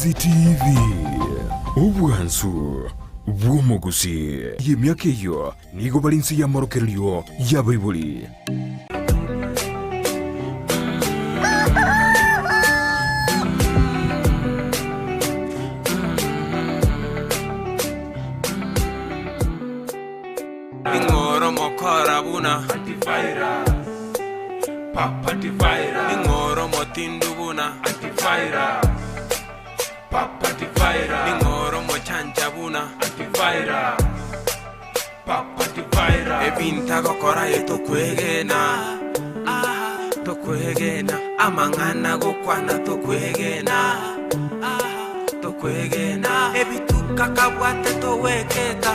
Barinzi TV Ubwansu Bwumugusi Yemyaka iyo nigo Barinzi ya marokerio ya Baibuli Ingoro mokora buna antivirus Papa antivirus Ingoro motindu buna antivirus Papa antivirus Ingoro mochanja buna antivirus Papa antivirus Ebinta gokora yeto kwegena Tokwegena amangana gokwana tokwegena Tokwegena ebituka kabwate toweketa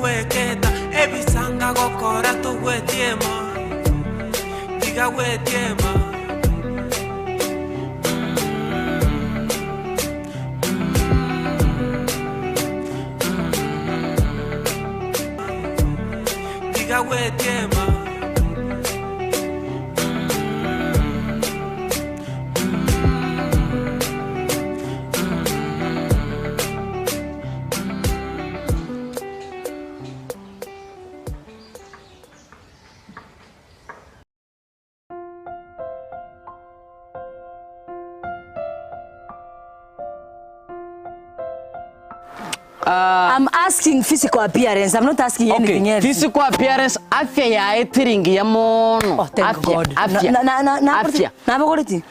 Weketa ebisanga gokora to wetiema diga wetiema diga wetiema I'm asking physical appearance. I'm not asking anything else. Physical appearance, afya ya etiringi ya mono. Oh, thank God. Afya. Afya. Na bagoriti.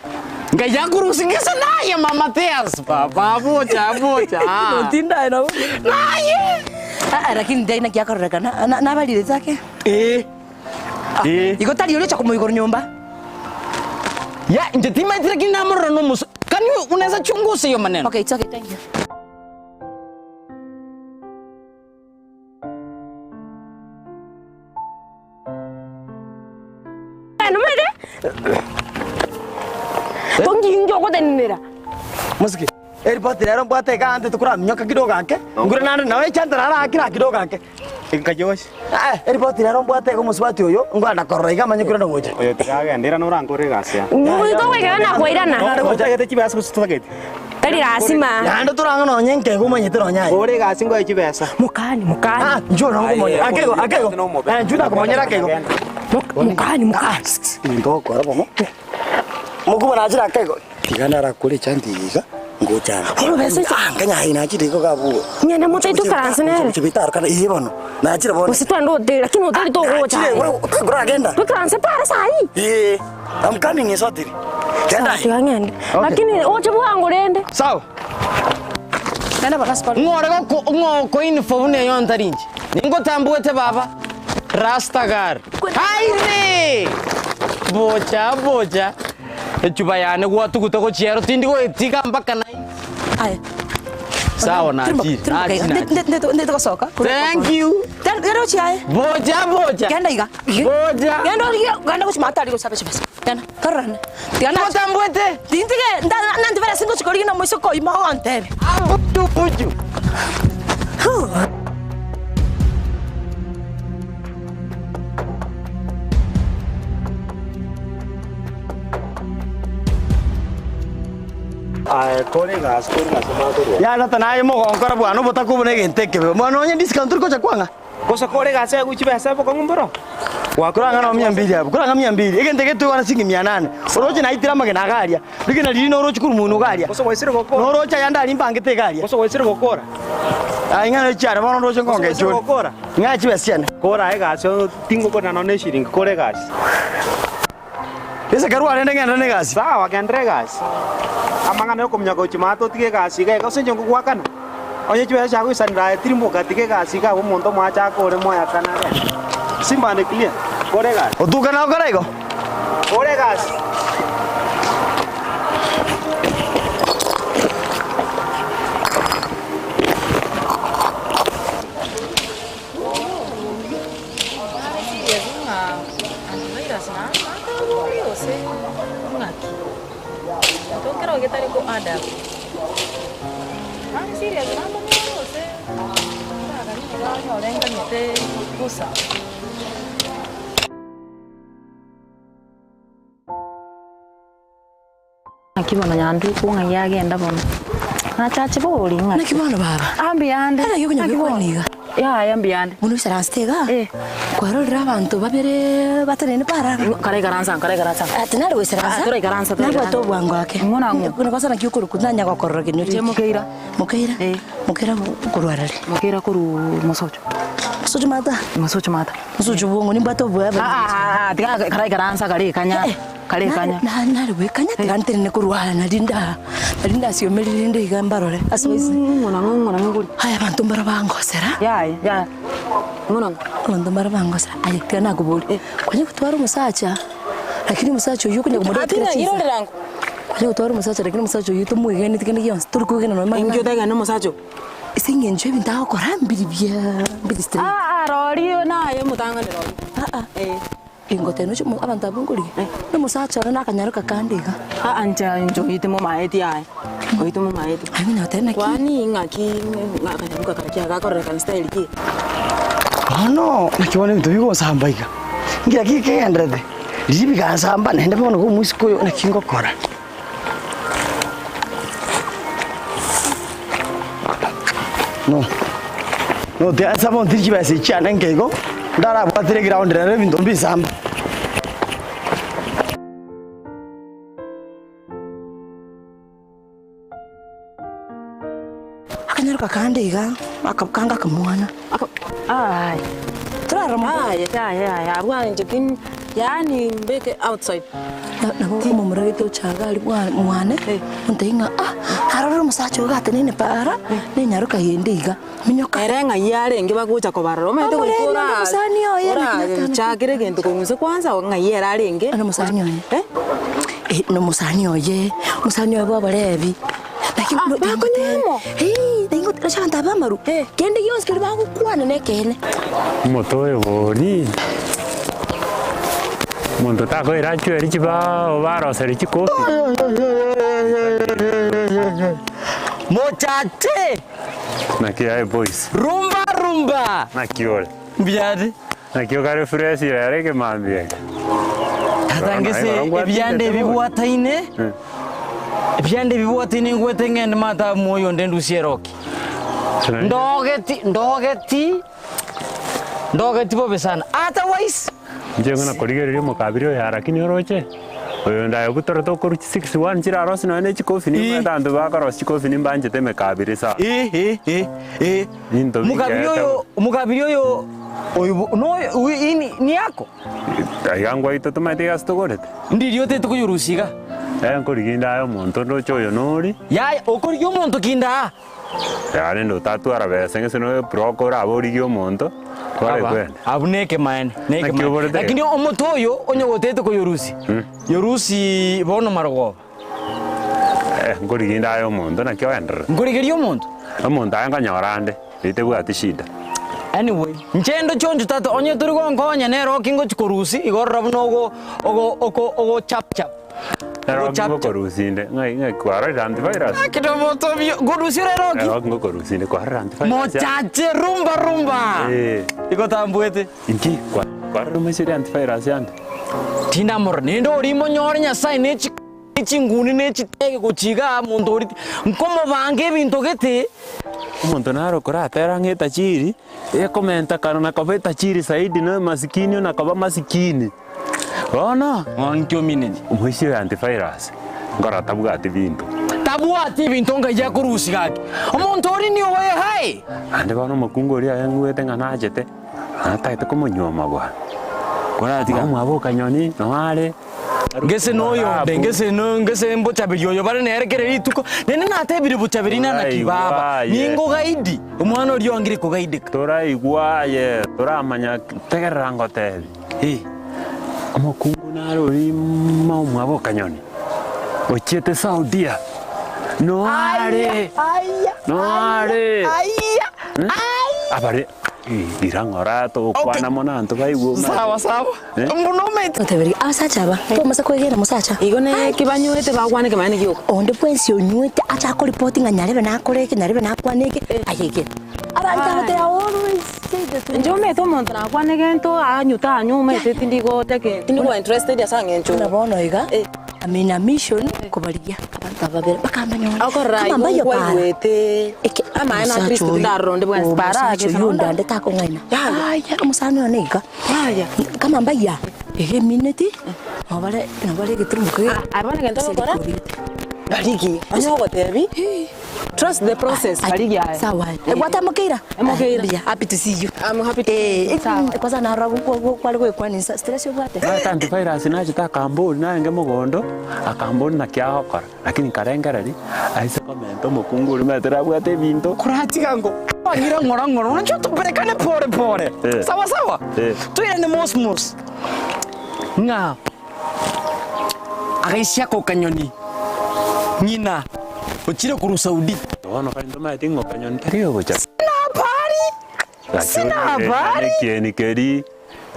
Ngaya kurusingisa naye mama Teas. Baba bocha. Notinda ina. Naye. Lakini dai na kiaka reka na bali zake. Iko tali yule cha kumuigoro nyumba. Ya, njetima itiriki na moro no mus. Can you unaweza chunguza hiyo maneno? Okay, it's okay. Thank you. Tonginjo ko denira. Musiki. Airport rero mbate kante tukura mnyoka kidogo anke. Ngura nana nawe chanta rara akira kidogo anke. Inkajosh. Airport rero mbate ko musibati oyo ngwa nakorra iga manyukura ngoje. Oyo tikaga ndira no rankore gasya. Ngwito wega na kwairana. Ngoja gete chibasa kusitagete. Tari rasima. Yando turanga no nyenke kumanyite no nyai. Ore gasi ngo chibasa. Mukani. Njoo na ngomonya. Akego. Njuda kumonyera akego. Mukani. Ndo kwa robo. Mukuba najira akego. Tigana ra kule chandiga. Ngoja. Holo bese. Kanya ina chidiko kabu. Nyane moto itu Faransa nere. Chibitar kana ibono. Najira bono. Usitwando de lakini hoteli to gocha. Ngura agenda. Tu Faransa para sai. I'm coming in Sotiri. Kenda. Tuyangende. Lakini oche bwangu rende. Sawa. Nana bakaspal. Ngora ko info ne yon tarinji. Ningo tambuete baba. Rastagar. Haire. Bocha. Chupa yane kwa tukutako chiero tindi ko etika mpaka nai. Ai. Sawa na chi. Ndeto kosoka. Thank you. Gano chiae. Bocha. Ganda iga. Bocha. Ganda ko chimata ali ko sabe chibasa. Gana. Karana. Gana. Ko tambuete. Tintige nda vera singo chikori na moiso ko ima onte. Buju. Kore gas ma. Ya na tanaye mo konkora bwana botaku bune genteke. Mwana onye discount ko chakwanga. Kosa kore gas ya kuchibasa po kongumboro. Wakuranga no 200 hapo. Kuranga 200. Igenteke tu wana singi 800. Oroje na itira magena garia. Bigena lili no rochi kuru munu garia. Kosa waisire gokora. No rocha yanda limbangete garia. Kosa waisire gokora. Ingana chara bono roche ngonge choni. Gokora. Nga chibesiana. Kora ai gas tingo ko na no ne shiring kore gas. Ese karua nende ngenda ne gas. Sawa kendre gas. Amanga no komnya ko chimato tige gas ga ko senjo ko wakana. Onye chibesa ko sandra tirimbo ka tige gas ga bo monto ma cha ko re mo ya kana. Simba ne clear. Kore gas. Otuka na okarego. Kore gas. Kibona nyandu kunga yagenda bono. Nachache bori nga. Nakibona baba. Ambiyande. Ara yuko nyabikoniga. Ya ambiyande. Muno bisarastega. Eh. Kwarorera abantu babere batanene para. Kare garansa. Atinari wesarasa. Kare garansa. Nabwo to bwangu ake. Ngona ngo. Kuna kwasana kyukuru kunanya gwakorora kinyo. Je mukeira. Mukeira. Mukeira kurwarari. Mukeira kuru musocho. Musocho mata. Musocho bongo ni bato bwa. Tiga kare garansa kare kanya. Kare kanya. Nari we kanya tigantene ne kurwara narinda siomerire ndiga mbarore. Aswezi. Ngona nguri. Haya abantu mbara bangosera. Ya. Ngona. Abantu mbara bangosera. Aye tena kubuli. Kwanye kutwara umusacha. Lakini umusacha uyu kunya kumudati kira chiza. Iro rangu. Kwanye kutwara umusacha lakini umusacha uyu tumuigeni tikene yonse turi kugena no mama. Ingyo daga no musacho. Isinge nje bintaho korambiri bya bidistri. Rorio na ye mutanga ni rorio. Ingote no chumu abantu abunguri. No musacha na kanyaruka kandiga. Anja njo itimo maeti ai. Oitimo maeti. Ai mina tena ki. Kwani ngaki ngakanyaruka karakia gakora kan style ki. No, nakiona bintu bigosambaiga. Ngira kikendrede. Libiga samba nende bono ko musiko yo nakingokora. No, te asa bon tiji basi chana ngego. Ndara bwatire ground rere bintu mbisamba. Akanyaruka kandiga akakanga kamwana. Ai. Turara mu. Ya. Abwa njikin yani mbeke outside. Nabo mu muragito chagali mwana. Untainga hararo musacha ugatenene para ne nyaruka yendiga. Minyoka. Erenga yare ngiba kucha kobararo mete gukura. Musani oye. Ora chagire gento kunguse kwanza ngayera arenge. Ano musani oye. No musani oye. Musani oye bwa barebi. Lakini no bakonyemo. Tengo trashanta bamaru. Kende yons kiri ba kukwana nekene. Moto ebori. Mondo tako iracho erichiba obaro serichiko. Mochache. Nakia boys. Rumba. Nakiol. Biade. Nakio kare fresh yare ke mambie. Tatangese ebyande bibuataine. Ebyande bibuataine ngwete ngende mata moyo ndendu sieroki. Ndogeti bobe sana. Otherwise njengo na korigererio mukabiro ya lakini oroche. Oyo ndayo gutoro to koru 61 chira rosi no ne chikofi ni mbandu bakaro chikofi ni mbanje teme kabire sa. Mukabiro yo oyo no ni yako. Ayangwa ito tumate gasto gorete. Ndirio te tukuyurusiga. Nkoriginda ayo muntu ndo choyo nori. Ya okoriyo muntu kinda. Ya ndo tatu arabese ngese no brokora aboriyo muntu. Abuneke man, lakini omuntu oyo onyogotete ko yorusi. Yorusi bono marogo. Nkoriginda ayo muntu nakyo endra. Nkorigerio omuntu. Omuntu anga nyorande, ite bwati shida. Anyway, nchendo chonjo tata onye turi gonkonya nero kingo chikorusi igorra buno ogo chap. Ngo korusinde ngai kwara antivirus. Kidomo to gorusi rero ki. Ngo korusinde kwara antivirus. Mochache rumba. Iko tambuete. Inki kwara rumesire antivirus yande. Tinda mor nendo orimo nyori nyasai nechi chinguni nechi tege kuchiga muntu ori nkomo bange bintu gete. Umuntu naro kora tera ngeta chiri komenta kana kobeta chiri saidi no masikini na koba masikini. Ona onkyo minene umuhisi antivirus ngora tabwati bintu ngaja kurusi gake omuntu ori ni oye hai ande bano makungori ayangwete nganajete ataite komonyoma bwa kora atiga mwaboka nyoni no are ngese noyo ngese mbochabirio yo bare nerekere ituko nene natebire buchabiri na nakibaba ningo gaidi umwana ori ongire ko gaidi tora igwaye tora amanya tegerera ngote Amakungu narori mwabo nyoni ochete Saudia no are abare irangora to kwana monanto baigwo sawa mbuno mate oteberi asacha ba to masa kwegera musacha igone kibanywete bagwane kemane kiyo onde pwensi onywete acha ko reporting anyarebe na koreke nyarebe na kwaneke ayeke aranja bate always njome to monta na kwaneke to anyuta anyume te tindigo take tindigo interested ya sange ncho na bono iga amina mission kubalikia abantu babere bakambanya Akora kama mbayo para wete. Ama ena Kristo ndaronde bwa para ke yunda ndetako ngaina aya umusano neka aya kama mbaya minute nobale giturumuke abana genda bakora barigi anyogo tebi trust the process barigi aya sawa egwata mukira Mukira. happy to see you I'm happy to sawa kwanza na ragu kwali kwani stress yobwate antivirus nachita kamboni naenge mugondo akamboni nakiahokora lakini karengereri aise komento mukunguri metera bwate bintu kuratiga ngo wangira ngorongoro unajua tupelekane pole pole sawa sawa tuende mosmos nga akaisia ko kanyoni nyina uchire kuru Saudi tono kanto mate ngo kanyoni tario gocha sina habari kieni keri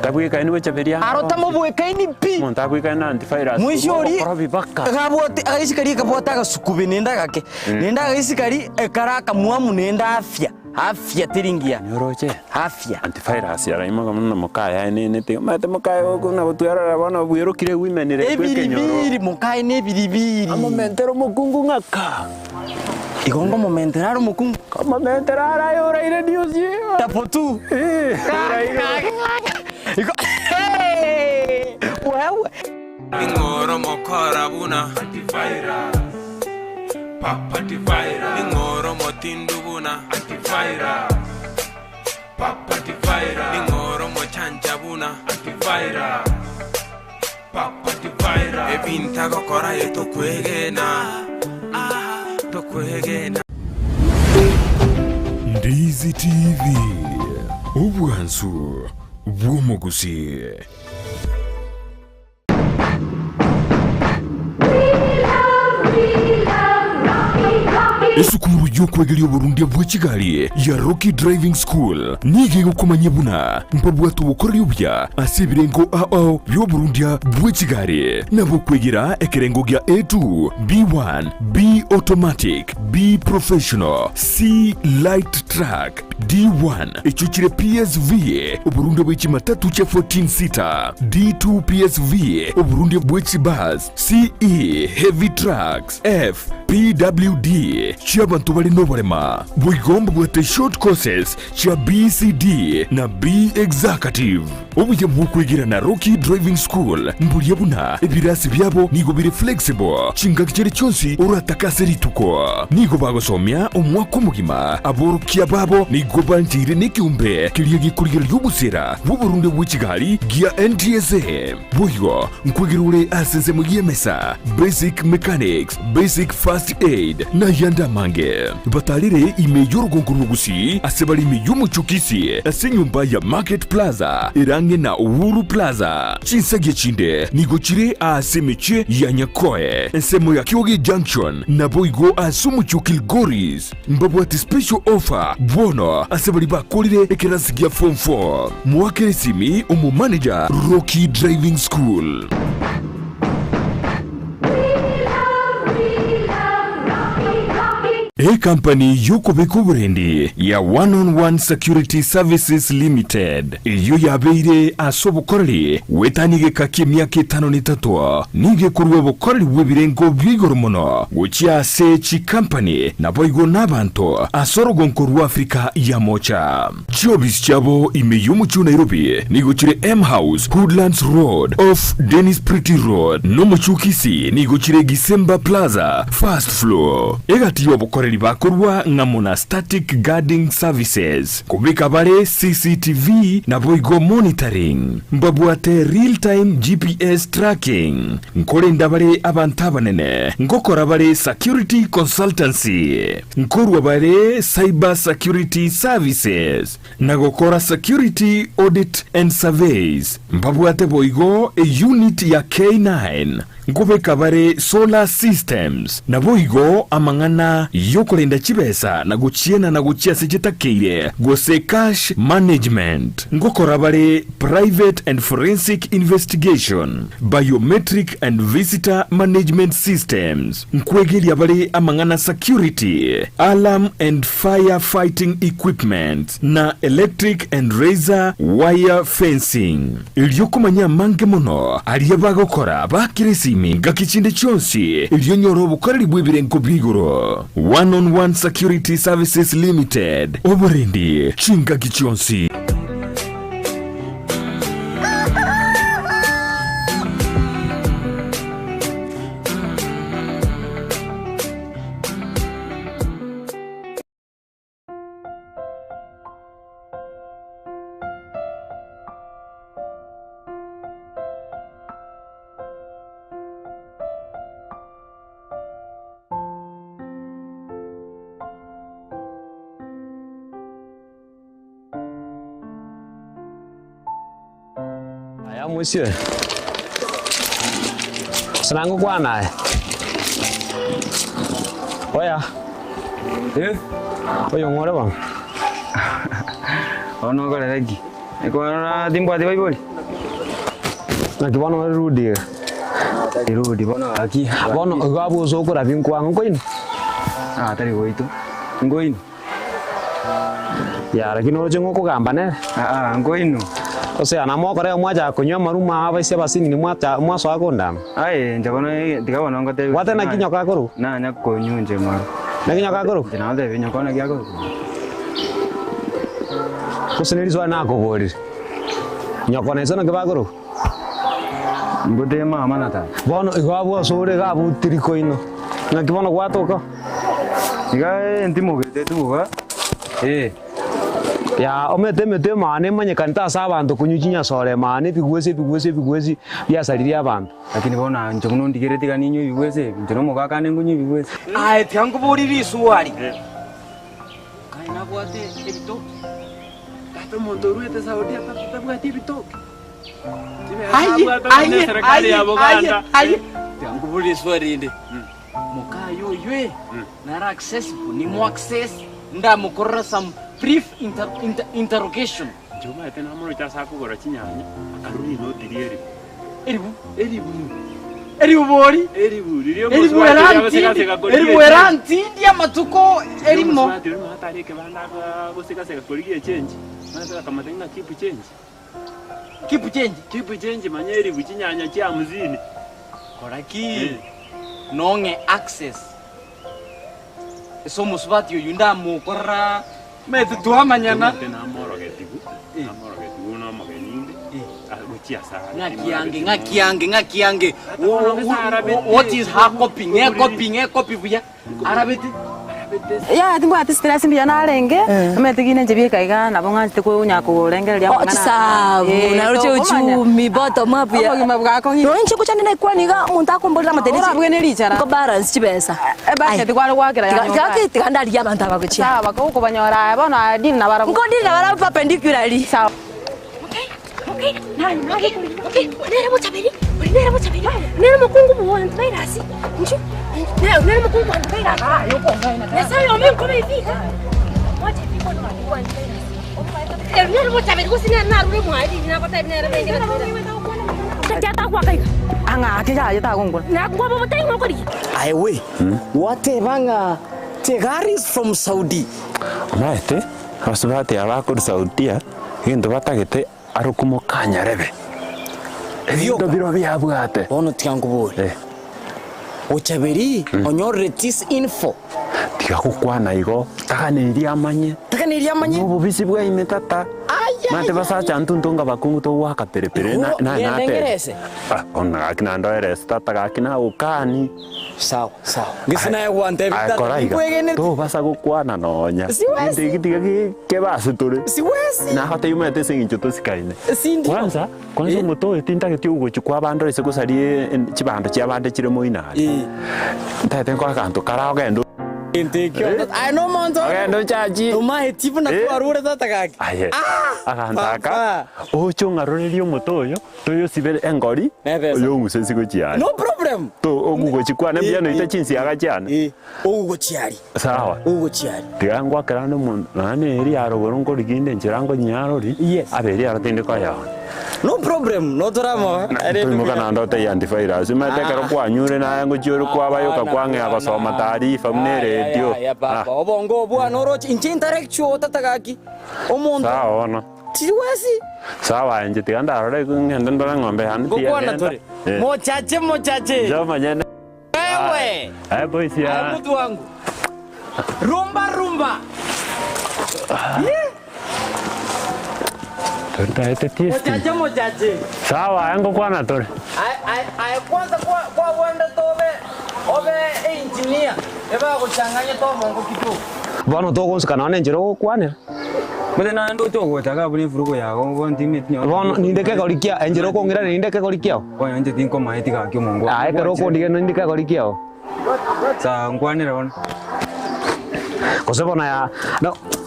tabwe kaini wecha beria arota mubwe kaini pi montabwe kana antivirus mwishori korobi baka gabote agasikari kabota gasukube nenda gake nenda agasikari karaka muamu nenda afya tiringia nyoroche afya antivirus yara imoga muno mukaya nete mate mukaya okuna butwara bana bwirukire wimenire ebiribiri mukaye nebiribiri amomentero mukungu ngaka igongo momenteraro mukungu kama menterara yora ile news ye tapotu iko wewe ingoro mokora buna antivirus papa antivirus ingoro motindu buna antivirus papa antivirus ingoro mochanja buna antivirus papa antivirus ebinta gokora yeto kwegena tokwegena Ndizi TV obwansu bw'omugusi. Esukuru y'okwegerya Burundi bwa Kigali ya Rocky Driving School nige gukomanya buna mpabwatu bukorera ubya asibirengo ao byo Burundi bwa Kigali nabo kwegera ekerengo gya A2 B1 B automatic B professional C light track D1 echuchire PSV Burundi bwa kimatatu cha 14 seater D2 PSV Burundi bwa bus CE heavy trucks F PWD cy'abantu bari no barema bwigomba bwate short courses cha BCD na B executive ubuye bwukwigira na Rocky Driving School mburiye buna ebirasi byabo nigo biri flexible chingakire cyonsi urataka rituko nigo bagosomya umwaka umugima aborukiya babo nigo bantire n'icyumbe kiriye gikurira y'ubusera bu Burundi bwa Kigali gia NTSA buyo nkwigirure asenze mu yemesa basic mechanics basic first aid na yanda mange batalire imeyo rugonguru gusi asebali imeyo muchukisi asenyumba ya Market Plaza irange na Uhuru Plaza chinsage chinde nigochire asemeche ya Nyakoe ensemo ya Kyoge Junction na boigo asumuchukil Goris mbabwati special offer bono asebali bakolire ekerasi ya form 4 mwakere simi umu manager Rocky Driving School. Company yuko bekuburendi ya One-on-One Security Services Limited iyo yabeire asobukoreri wetanige kakimyaka 53 nige kurwe bukoreri bw'ebirengo by'igoromono gucyase chi company naboigo n'abantu asorogonko rwa Afrika ya mocha jobis cyabo imeyo mu Nairobi nigukire M House Woodlands Road off Dennis Pretty Road no mu Chukisi nigukire Gisemba Plaza first floor egati yobukoreri bakorwa nga muna static guarding services kubika bare CCTV na boigo monitoring mbabwate real time GPS tracking nkore ndabare abantabanene ngokora bare security consultancy nkorwa bare cyber security services nagokora security audit and surveys mbabwate boigo a unit ya K9 ngobeka bare solar systems na boigo amangana yokore kulinda chibesa na guchiena na guchia sechitakeire gose cash management ngokora bari private and forensic investigation biometric and visitor management systems nkwegeria bari amangana security alarm and firefighting equipment na electric and razor wire fencing ilyokumanya mange muno aliye bagokora bakirisimi ngakichinde chonsi ilyonyoro bukoreri bwebirengo bigoro one-on-one security services limited oborindi chinga kichonsi. Aya monsieur. Senang ko na. Oya. Oyo ngore bang. Ono ko lagi. Eko na timbo ati baiboli. Na kibono rudi. Rudi bono aki. Bono gabo zo ko rabin ko ang ko in. Ah tari ko itu. Ngoin. Ya lakini unajengo ko gamba ne. Ngoin no. O sea, namo kore mwaja kunywa maruma aba ise basini ni mwaso akonda. Ai, njabona tikabona ngote. Wate na kinyoka koru. Na nya konyunje maro. Na kinyoka koru. Jina de vinyo kona kya koru. Kuseneri zwa na ko bori. Nyokona isona ke ba koru. Ngode mama nata. Bono igabo sore gabu tiriko ino. Na kibono gwatoka. Iga ndimo gete tuwa. Ya omete mane manye kanta sabantu kunyujinya sore mane bigwese byasaliria abantu lakini bona njomuno ndigirete kaninyo bigwese njono mugaka nengunyu bigwese ai tyangu buriri suwari kaina bwate ebito tato mondoruete saudi atata bwate ebito ai tyangu buriri suwari inde mukayo ywe nara access ni mo access nda mukorra some brief interrogation. Joma ete na moro cha saku gora chinyanya akaruni no tirieri. Eribu bori. Eribu eranti dia matuko erimo. Matari ke banda goseka seka koligie change. Mana kama tena keep change. Keep change manya eribu chinyanya cha muzini. Koraki. Nonge access. Eso musbati yunda mukora metu tuwa manyana tena moro getibu na mageninde aguchia sana ngakiange what is her copy buya arabete ya timbo ati stress mbi yana renge amete gine nje kaiga na bonga nte ko nya ko rengereria ngana sabu na ruche uchumi bottom up ya no nche kuchani na kwani ga muntu akombolera matenesi ora bwene lichara ko balance chibesa ba ke kwalo kwakira ya ngaki tikandali ya bantu abakuchia sawa ko ko banyora bona dini na bara ngo dini na bara perpendicularly sawa okay nere mutabiri nere mukungu muwantu bairasi nje nere mukungu muwantu bairasi yoko ngaina nesa yo mimi kome ifika wacha ifiko ndo muwantu bairasi nere mutabiri kusina na ruri mwali na bata nere bengira tata kwa kai anga atija yata gongo na kwa baba tai ngokori ai we wate banga tegaris from Saudi maete hasubate abakuru Saudia hindo batagete arukumo kanyarebe ndo biro byabwate ono tyangubure ochaberi onyorre tis info tikakukwana igo takaniriya amanye ubu bisi bwa imetata mate basacha ntuntunga bakungu to waka perepere na ate ona akina ndoeres tata akina ukani sawa ngisina yagwante bitata to basa gukwana nonya ndigitiga ke basi tore siwezi na hata yumete singincho to sikaine kwanza muto etinta getyo guchukwa abando ese kusarie chibando cyabande kiremo inari ntate ko akantu karaho gendo Inteke. Ai no monto. Agenda chaji. Umahe tipu na twarure tata kaki. Aye. Agandaka. Ocho ngarorerio motoyo. Toyo sibere engori. Oyo musensi gochiani. No problem. To ogugo chikwana biano ita chinsi agachana. Ogugo chiari. Sawa. Ogugo chiari. Tigangwa kerano mun. Nane eri aro gorongo riginde nchirango nyarori. Yes. Aberi aro tinde kaya. No problem. No drama. Muka na ndote ya antivirus. Mateka kwa nyure na yango choro kwa bayoka kwange akasoma taarifa mne radio. Ya baba. Obongo bwana orochi inchi interaction tata kaki. Omuntu. Sawa ona. Tiwezi. Sawa nje tiganda arore ngende ndola ngombe hani tia. Bwana tore. Mochache. Joma nyene. Wewe. Boys ya. Mtu wangu. Rumba. Tonta ete tiesti. Mochache. Sawa yango kwana tore. Ai kwanza kwa wanda tobe. Obe engineer. Eba kuchanganya to mongo kitu. Bwana to gonska na njero kwane. Mute na ndo to gota ka buni furuko ya go ndimi tinyo. Bwana nindeke golikia njero ko ngira nindeke golikia. Kwa nje tinko maiti ka kyo mongo. Ai kero ko ndige nindeke golikia. Sa ngwane ron. Kosebona ya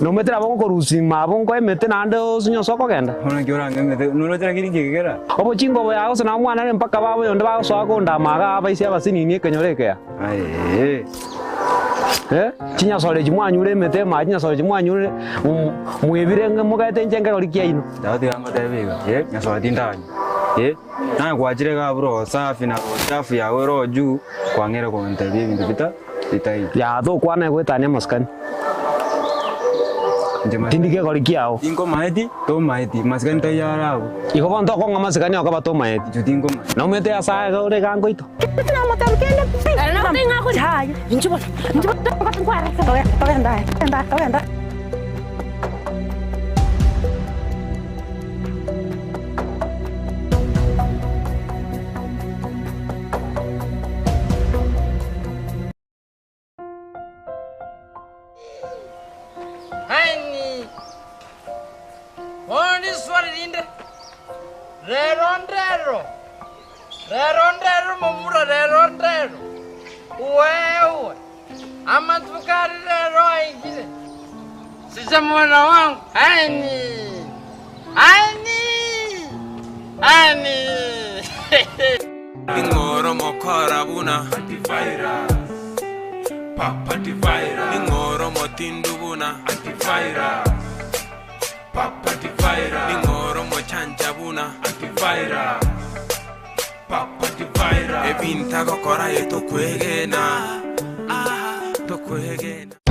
no metera bongo korusi mabongo emete nando sunyo soko genda. Ona kyora ngeme no tera kiri kigera. Obo chingo ya osana mwana mpaka babo yonde ba so akonda maga abaisi abasini ni kenyoreke ya. Ai. Chinya sole jimwanyure mete ma chinya sole jimwanyure mwebire mugate njenga golikia ino. Dawati anga tebega. Nya so tindanyi. Na kwajire ga bro safi na safi ya wero juu kwangere ko ntebi bintu bita bitai. Ya do kwana gwetania maskani. Tindike golikiao. Tinko maiti to maiti maskani tayarabo. Iko bonto ko ngamaskani akaba to maiti. Jutinko maiti. No mete asa ga ore gango ito. Na matamkende pi. Na tenga ko jaya. Injuba ko kwara to enda. Haini. Oni swali linde. Rerondero mumura rerondero. Wewe. Ama tukari rero ingine. Sija mwana wangu. Haini. Ingoro mokora buna antivirus. Papa antivirus. Ingoro motindu buna antivirus. Papa antivirus. Ingoro mochanja buna antivirus. Papa antivirus. Ebinta gokora yeto kwegena. To kwegena.